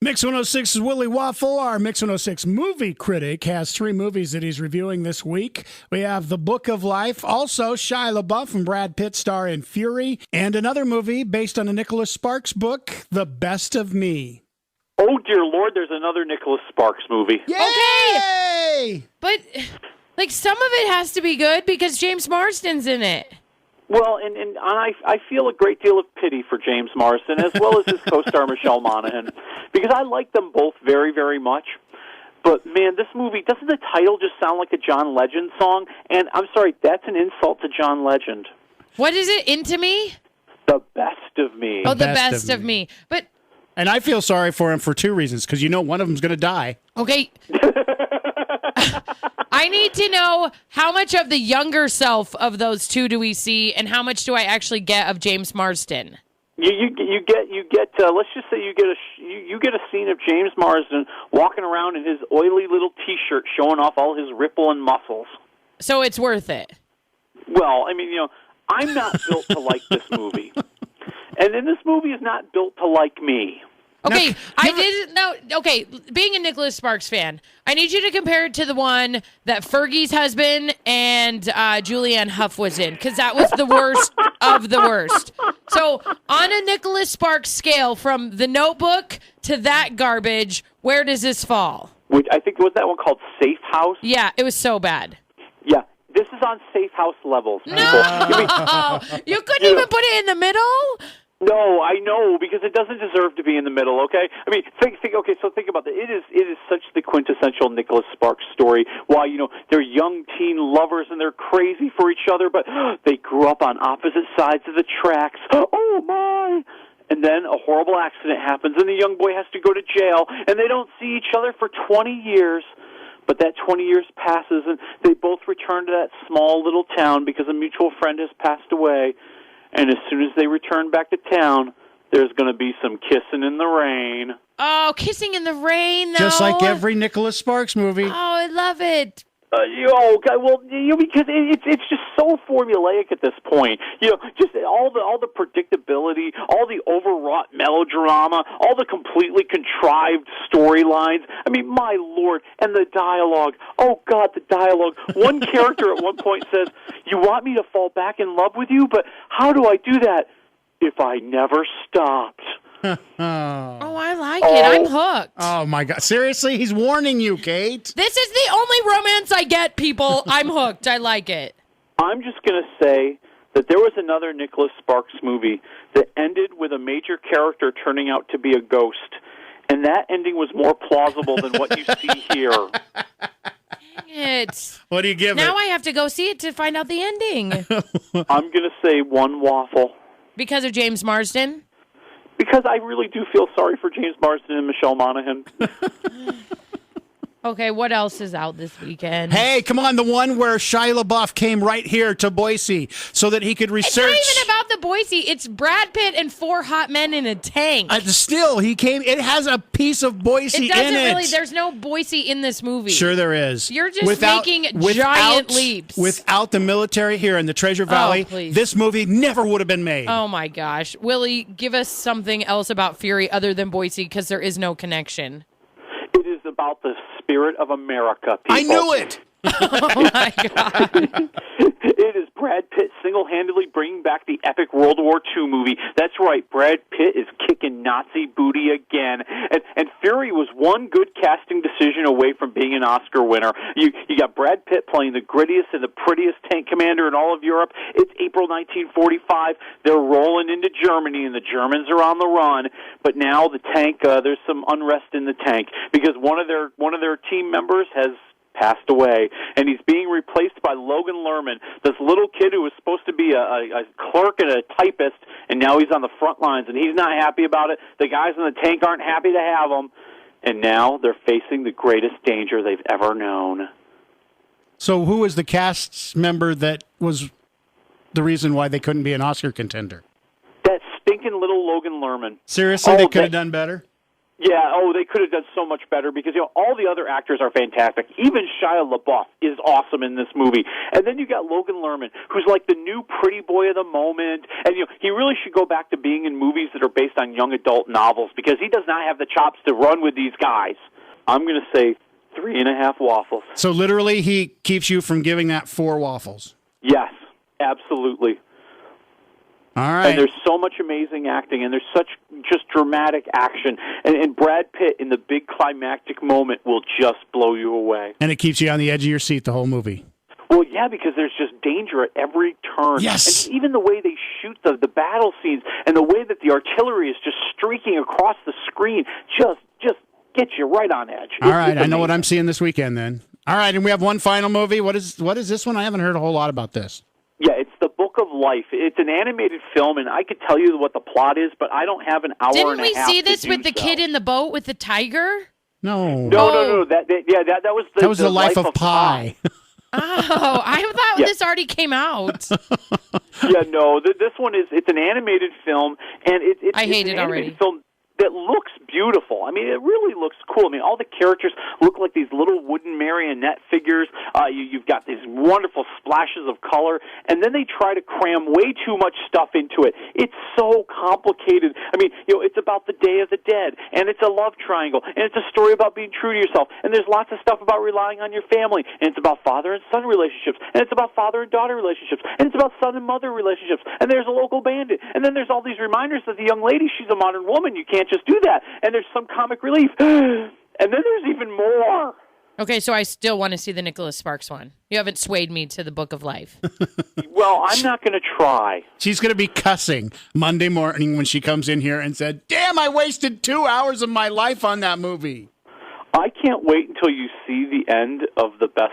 Mix 106 is Willie Waffle. Our Mix 106 movie critic has 3 movies that he's reviewing this week. We have The Book of Life, also Shia LaBeouf and Brad Pitt star in Fury, and another movie based on a Nicholas Sparks book, The Best of Me. Oh, dear Lord, there's another Nicholas Sparks movie. Yay! Okay! But, some of it has to be good because James Marsden's in it. Well, and I feel a great deal of pity for James Marsden as well as his co-star Michelle Monaghan because I like them both very, very much. But, man, this movie, doesn't the title just sound like a John Legend song? And I'm sorry, that's an insult to John Legend. What is it? Into Me? The Best of Me. Oh, The Best of Me. But... And I feel sorry for him for 2 reasons, because one of them's going to die. Okay. I need to know how much of the younger self of those 2 do we see, and how much do I actually get of James Marsden? You get. Let's just say you get a scene of James Marsden walking around in his oily little T-shirt, showing off all his ripple and muscles. So it's worth it. Well, I mean, I'm not built to like this movie, and then this movie is not built to like me. Okay, I didn't know. Okay, being a Nicholas Sparks fan, I need you to compare it to the one that Fergie's husband and Julianne Hough was in, because that was the worst of the worst. So, on a Nicholas Sparks scale, from The Notebook to that garbage, where does this fall? Which I think was that one called Safe House. Yeah, it was so bad. Yeah, this is on Safe House levels. No, you couldn't even put it in the middle. No, I know, because it doesn't deserve to be in the middle, okay? I mean, think about that. It is such the quintessential Nicholas Sparks story. Why, they're young teen lovers and they're crazy for each other, but they grew up on opposite sides of the tracks. Oh, my! And then a horrible accident happens and the young boy has to go to jail, and they don't see each other for 20 years. But that 20 years passes, and they both return to that small little town because a mutual friend has passed away. And as soon as they return back to town, there's going to be some kissing in the rain. Oh, kissing in the rain, though. Just like every Nicholas Sparks movie. Oh, I love it. Because it's just so formulaic at this point. Just all the predictability, all the overwrought melodrama, all the completely contrived storylines. I mean, my Lord, and the dialogue. Oh God, the dialogue. One character at one point says, "You want me to fall back in love with you, but how do I do that if I never stopped?" Oh, I like it. I'm hooked. Oh, my God. Seriously? He's warning you, Kate. This is the only romance I get, people. I'm hooked. I like it. I'm just going to say that there was another Nicholas Sparks movie that ended with a major character turning out to be a ghost, and that ending was more plausible than what you see here. Dang it. What do you give it? Now I have to go see it to find out the ending. I'm going to say 1 waffle. Because of James Marsden? Because I really do feel sorry for James Marsden and Michelle Monaghan. Okay, what else is out this weekend? Hey, come on, the one where Shia LaBeouf came right here to Boise so that he could research. It's not even about the Boise. It's Brad Pitt and 4 hot men in a tank. Still, he came. It has a piece of Boise it doesn't in it. really. There's no Boise in this movie. Sure there is. You're just making giant leaps. Without the military here in the Treasure Valley, this movie never would have been made. Oh, my gosh. Willie, give us something else about Fury other than Boise, because there is no connection. It is about the spirit of America, people. I knew it! Oh, my God. It is Brad Pitt single-handedly bringing back the epic World War II movie. That's right, Brad Pitt is kicking Nazi booty again. And Fury was one good casting decision away from being an Oscar winner. You got Brad Pitt playing the grittiest and the prettiest tank commander in all of Europe. It's April 1945. They're rolling into Germany, and the Germans are on the run. But now the tank, there's some unrest in the tank because one of their team members has passed away, and he's being replaced by Logan Lerman, this little kid who was supposed to be a clerk and a typist, and now he's on the front lines, and he's not happy about it. The guys in the tank aren't happy to have him, and now they're facing the greatest danger they've ever known. So who was the cast member that was the reason why they couldn't be an Oscar contender? That stinking little Logan Lerman. Seriously, they could have done better? Yeah, they could have done so much better because, all the other actors are fantastic. Even Shia LaBeouf is awesome in this movie. And then you got Logan Lerman, who's like the new pretty boy of the moment. And, he really should go back to being in movies that are based on young adult novels because he does not have the chops to run with these guys. I'm going to say 3.5 waffles. So literally he keeps you from giving that 4 waffles. Yes, absolutely. All right. And there's so much amazing acting, and there's such just dramatic action. And Brad Pitt in the big climactic moment will just blow you away. And it keeps you on the edge of your seat the whole movie. Well, yeah, because there's just danger at every turn. Yes. And even the way they shoot the battle scenes and the way that the artillery is just streaking across the screen just gets you right on edge. All right, I know what I'm seeing this weekend then. All right, and we have one final movie. What is this one? I haven't heard a whole lot about this. Yeah, it's The Book of Life. It's an animated film, and I could tell you what the plot is, but I don't have an hour and a half. Didn't we see this with the kid in the boat with the tiger? No. No. That was the Life of Pi. Oh, I thought this already came out. Yeah, no. This one it's an animated film, and it's I hate an it animated already. film that looks beautiful. I mean, it really looks cool. I mean, all the characters look like these little wooden marionette figures. You've got these wonderful splashes of color, and then they try to cram way too much stuff into it. It's so complicated. I mean, it's about the Day of the Dead, and it's a love triangle, and it's a story about being true to yourself, and there's lots of stuff about relying on your family, and it's about father and son relationships, and it's about father and daughter relationships, and it's about son and mother relationships, and there's a local bandit, and then there's all these reminders that the young lady, she's a modern woman, you can't just do that, and there's some comic relief, and then there's even more. Okay, so I still want to see the Nicholas Sparks one. You haven't swayed me to The Book of Life. Well, I'm not going to try. She's going to be cussing Monday morning when she comes in here and said, "Damn, I wasted 2 hours of my life on that movie." I can't wait until you see the end of The Best